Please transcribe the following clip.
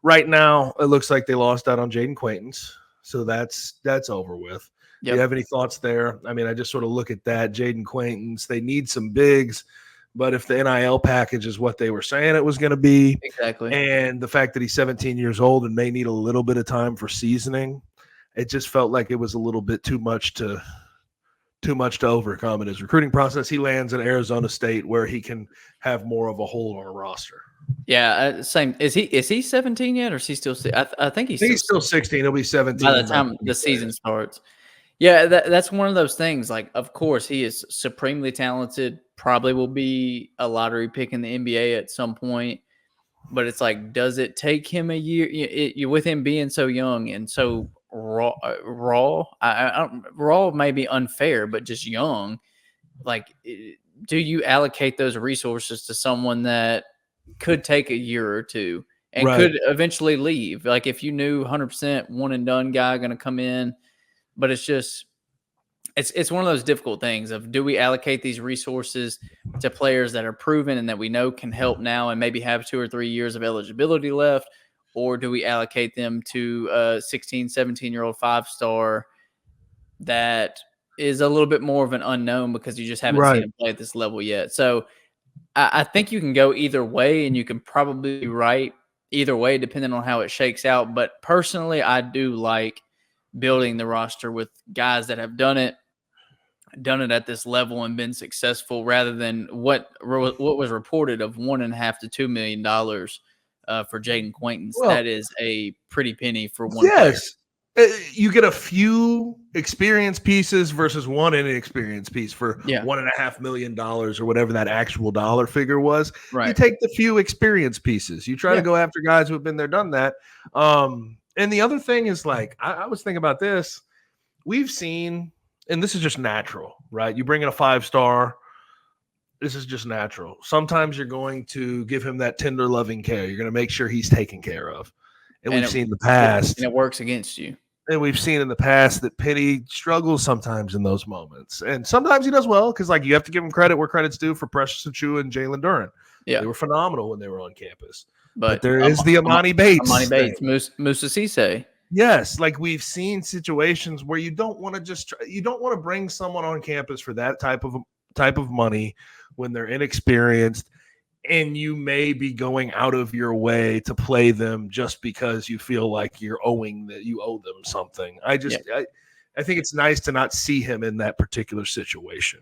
Right now, it looks like they lost out on Jayden Quaintance, so that's over with. Do you Yep. have any thoughts there? I mean, I just sort of look at that Jayden Quaintance. They need some bigs, but if the NIL package is what they were saying it was going to be, Exactly. and the fact that he's 17 years old and may need a little bit of time for seasoning, it just felt like it was a little bit too much to overcome in his recruiting process. He lands in Arizona State where he can have more of a hold on a roster. Yeah, same. Is he 17 yet, or is he still? I think he's I think still he's still 16. He'll be 17 by the in about time 20 the season days. starts. Yeah, that's one of those things. Like, of course, he is supremely talented. Probably will be a lottery pick in the NBA at some point. But it's like, does it take him a year? You with him being so young and so raw, raw may be unfair, but just young. Like, do you allocate those resources to someone that could take a year or two and Right. could eventually leave? Like, if you knew 100% one and done guy going to come in, but it's just it's one of those difficult things of, do we allocate these resources to players that are proven and that we know can help now and maybe have 2 or 3 years of eligibility left, or do we allocate them to a 16, 17-year-old 5-star that is a little bit more of an unknown because you just haven't seen Right. him play at this level yet? So I think you can go either way, and you can probably be right either way depending on how it shakes out. But personally, I do like building the roster with guys that have done it at this level and been successful, rather than what was reported of $1.5 to $2 million for Jayden Quaintance. Well, That is a pretty penny for one player. yes. You get a few experience pieces versus one inexperienced piece for Yeah, $1.5 million or whatever that actual dollar figure was. You right. take the few experience pieces. You try to Yeah, go after guys who have been there, done that. And the other thing is, like, I was thinking about this. We've seen, and this is just natural, right? You bring in a 5-star. This is just natural. Sometimes you're going to give him that tender, loving care. You're going to make sure he's taken care of. And and we've seen in the and past, it works against you. that Penny struggles sometimes in those moments. And sometimes he does well because, like, you have to give him credit where credit's due for Precious Achua and Jalen Duren. Yeah, They were phenomenal when they were on campus. But but there is the Amani Bates Amani thing. Bates, Musa Cisse. Yes, like, we've seen situations where you don't want to bring someone on campus for that type of money when they're inexperienced, and you may be going out of your way to play them just because you feel like you owe them something. I think it's nice to not see him in that particular situation.